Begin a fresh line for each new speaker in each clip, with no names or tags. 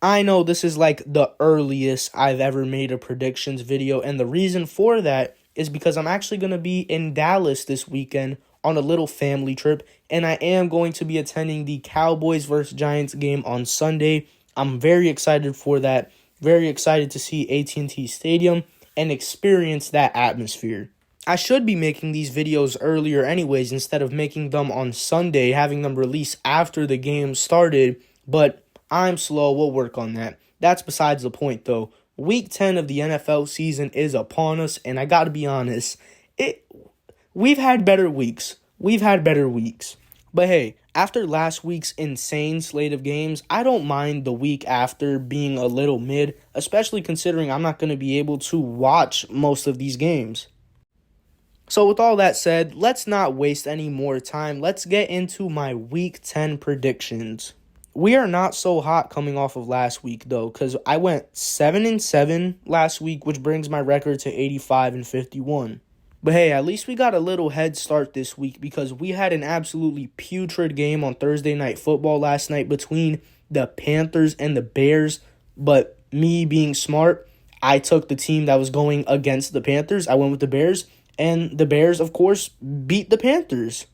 I know this is like the earliest I've ever made a predictions video, and the reason for that is because I'm actually going to be in Dallas this weekend on a little family trip, and I am going to be attending the Cowboys versus Giants game on Sunday. I'm very excited for that, very excited to see AT&T Stadium and experience that atmosphere. I should be making these videos earlier anyways instead of making them on Sunday, having them released after the game started, but I'm slow. We'll work on that. That's besides the point, though. Week 10 of the NFL season is upon us, and I got to be honest, we've had better weeks. We've had better weeks. But hey, after last week's insane slate of games, I don't mind the week after being a little mid, especially considering I'm not going to be able to watch most of these games. So with all that said, let's not waste any more time. Let's get into my Week 10 predictions. We are not so hot coming off of last week, though, because I went 7-7 last week, which brings my record to 85-51. But hey, at least we got a little head start this week because we had an absolutely putrid game on Thursday Night Football last night between the Panthers and the Bears. But me being smart, I took the team that was going against the Panthers. I went with the Bears, and the Bears, of course, beat the Panthers.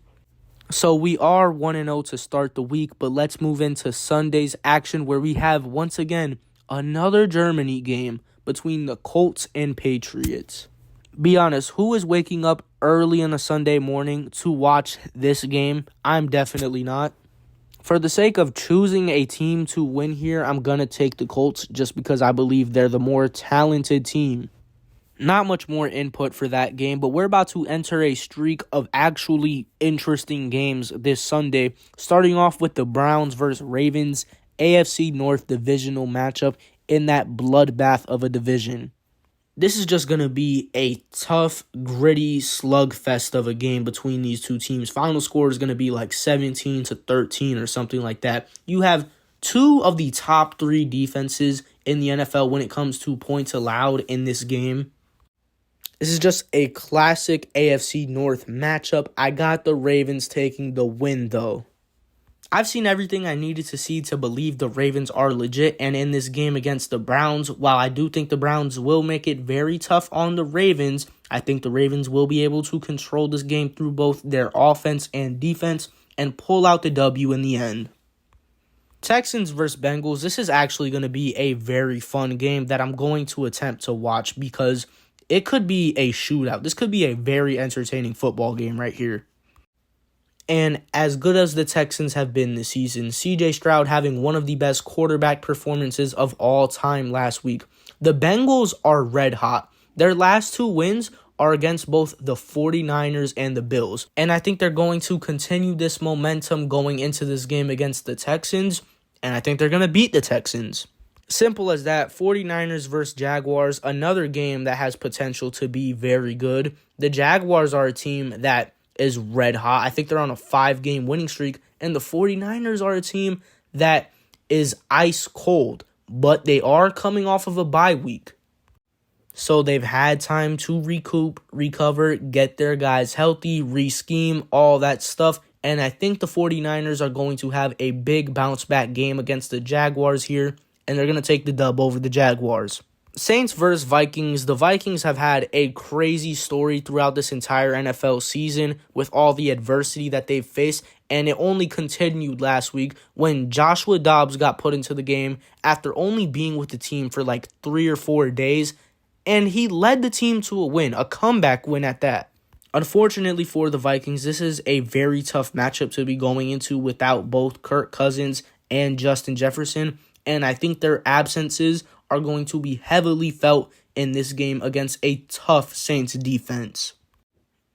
So we are 1-0 to start the week, but let's move into Sunday's action where we have, once again, another Germany game between the Colts and Patriots. Be honest, who is waking up early on a Sunday morning to watch this game? I'm definitely not. For the sake of choosing a team to win here, I'm going to take the Colts just because I believe they're the more talented team. Not much more input for that game, but we're about to enter a streak of actually interesting games this Sunday, starting off with the Browns versus Ravens AFC North divisional matchup in that bloodbath of a division. This is just going to be a tough, gritty slugfest of a game between these two teams. Final score is going to be like 17-13 or something like that. You have two of the top three defenses in the NFL when it comes to points allowed in this game. This is just a classic AFC North matchup. I got the Ravens taking the win, though. I've seen everything I needed to see to believe the Ravens are legit, and in this game against the Browns, while I do think the Browns will make it very tough on the Ravens, I think the Ravens will be able to control this game through both their offense and defense and pull out the W in the end. Texans versus Bengals, this is actually going to be a very fun game that I'm going to attempt to watch because it could be a shootout. This could be a very entertaining football game right here. And as good as the Texans have been this season, CJ Stroud having one of the best quarterback performances of all time last week. The Bengals are red hot. Their last two wins are against both the 49ers and the Bills. And I think they're going to continue this momentum going into this game against the Texans. And I think they're going to beat the Texans. Simple as that. 49ers versus Jaguars, another game that has potential to be very good. The Jaguars are a team that is red hot. I think they're on a 5-game winning streak. And the 49ers are a team that is ice cold. But they are coming off of a bye week. So they've had time to recoup, recover, get their guys healthy, re-scheme, all that stuff. And I think the 49ers are going to have a big bounce back game against the Jaguars here. And they're going to take the dub over the Jaguars. Saints versus Vikings. The Vikings have had a crazy story throughout this entire NFL season with all the adversity that they've faced. And it only continued last week when Joshua Dobbs got put into the game after only being with the team for like 3 or 4 days. And he led the team to a win, a comeback win at that. Unfortunately for the Vikings, this is a very tough matchup to be going into without both Kirk Cousins and Justin Jefferson. And I think their absences are going to be heavily felt in this game against a tough Saints defense.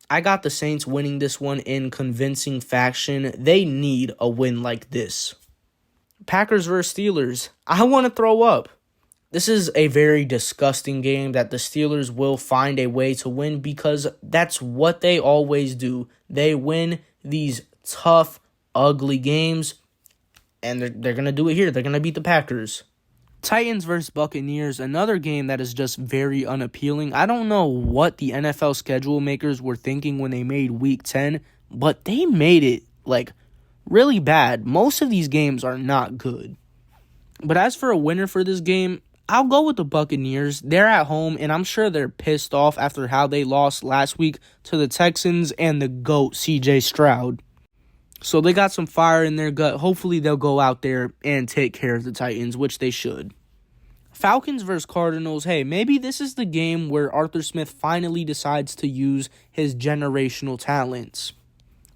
I got the Saints winning this one in convincing fashion. They need a win like this. Packers versus Steelers. I want to throw up. This is a very disgusting game that the Steelers will find a way to win because that's what they always do. They win these tough, ugly games, and they're going to do it here. They're going to beat the Packers. Titans versus Buccaneers, another game that is just very unappealing. I don't know what the NFL schedule makers were thinking when they made Week 10, but they made it, really bad. Most of these games are not good. But as for a winner for this game, I'll go with the Buccaneers. They're at home, and I'm sure they're pissed off after how they lost last week to the Texans and the GOAT, CJ Stroud. So they got some fire in their gut. Hopefully they'll go out there and take care of the Titans, which they should. Falcons versus Cardinals. Hey, maybe this is the game where Arthur Smith finally decides to use his generational talents.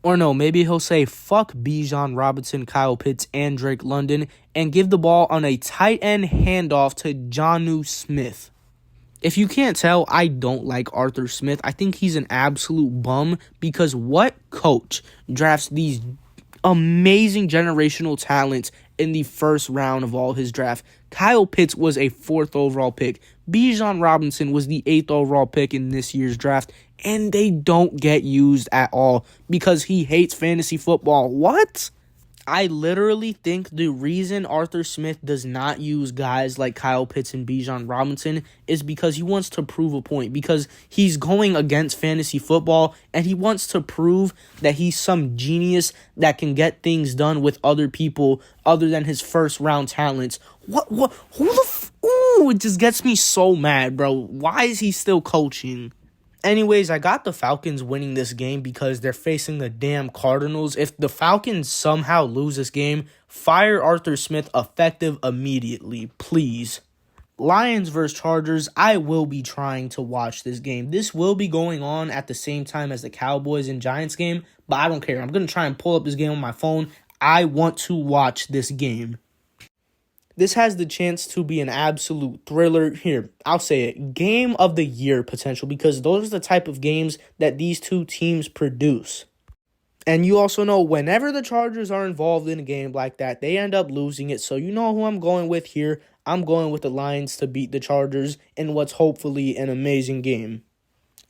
Or no, maybe he'll say, fuck Bijan Robinson, Kyle Pitts, and Drake London, and give the ball on a tight end handoff to Jonnu Smith. If you can't tell, I don't like Arthur Smith. I think he's an absolute bum, because what coach drafts these amazing generational talents in the first round of all his draft? Kyle Pitts was a 4th overall pick. Bijan Robinson was the 8th overall pick in this year's draft, and they don't get used at all because he hates fantasy football. What? I literally think the reason Arthur Smith does not use guys like Kyle Pitts and Bijan Robinson is because he wants to prove a point, because he's going against fantasy football and he wants to prove that he's some genius that can get things done with other people other than his first round talents. Ooh, it just gets me so mad, bro. Why is he still coaching? Anyways, I got the Falcons winning this game because they're facing the damn Cardinals. If the Falcons somehow lose this game, fire Arthur Smith effective immediately, please. Lions versus Chargers. I will be trying to watch this game. This will be going on at the same time as the Cowboys and Giants game, but I don't care. I'm going to try and pull up this game on my phone. I want to watch this game. This has the chance to be an absolute thriller. Here, I'll say it. Game of the year potential, because those are the type of games that these two teams produce. And you also know whenever the Chargers are involved in a game like that, they end up losing it. So you know who I'm going with here. I'm going with the Lions to beat the Chargers in what's hopefully an amazing game.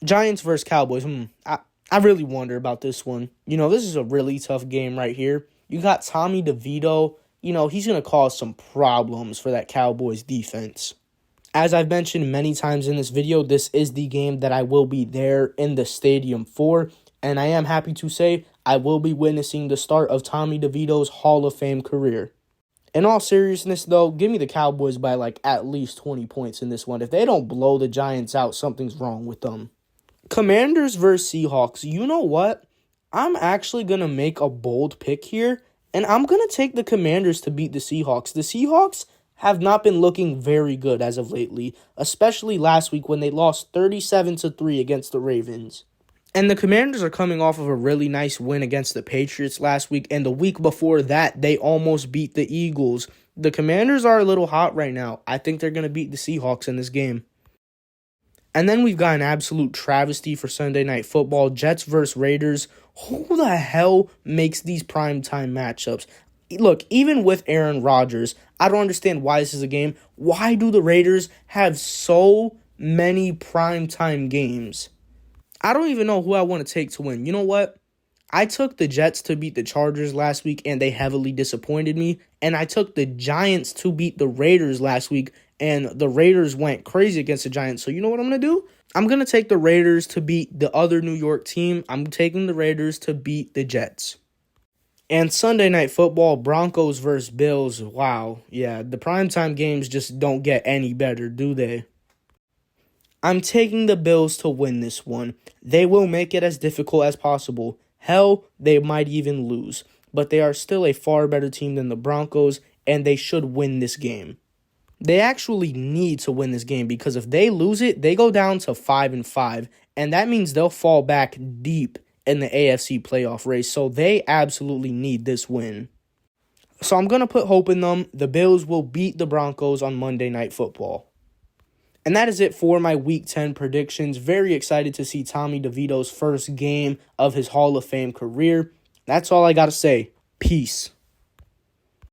Giants versus Cowboys. I really wonder about this one. You know, this is a really tough game right here. You got Tommy DeVito. You know, he's going to cause some problems for that Cowboys defense. As I've mentioned many times in this video, this is the game that I will be there in the stadium for. And I am happy to say I will be witnessing the start of Tommy DeVito's Hall of Fame career. In all seriousness, though, give me the Cowboys by at least 20 points in this one. If they don't blow the Giants out, something's wrong with them. Commanders versus Seahawks. You know what? I'm actually going to make a bold pick here. And I'm going to take the Commanders to beat the Seahawks. The Seahawks have not been looking very good as of lately, especially last week when they lost 37-3 against the Ravens. And the Commanders are coming off of a really nice win against the Patriots last week, and the week before that, they almost beat the Eagles. The Commanders are a little hot right now. I think they're going to beat the Seahawks in this game. And then we've got an absolute travesty for Sunday Night Football. Jets versus Raiders. Who the hell makes these primetime matchups? Look, even with Aaron Rodgers, I don't understand why this is a game. Why do the Raiders have so many primetime games? I don't even know who I want to take to win. You know what? I took the Jets to beat the Chargers last week, and they heavily disappointed me. And I took the Giants to beat the Raiders last week, and the Raiders went crazy against the Giants. So you know what I'm going to do? I'm going to take the Raiders to beat the other New York team. I'm taking the Raiders to beat the Jets. And Sunday Night Football, Broncos versus Bills. Wow. Yeah, the primetime games just don't get any better, do they? I'm taking the Bills to win this one. They will make it as difficult as possible. Hell, they might even lose. But they are still a far better team than the Broncos, and they should win this game. They actually need to win this game, because if they lose it, they go down to 5-5, and that means they'll fall back deep in the AFC playoff race. So they absolutely need this win. So I'm going to put hope in them. The Bills will beat the Broncos on Monday Night Football. And that is it for my Week 10 predictions. Very excited to see Tommy DeVito's first game of his Hall of Fame career. That's all I got to say. Peace.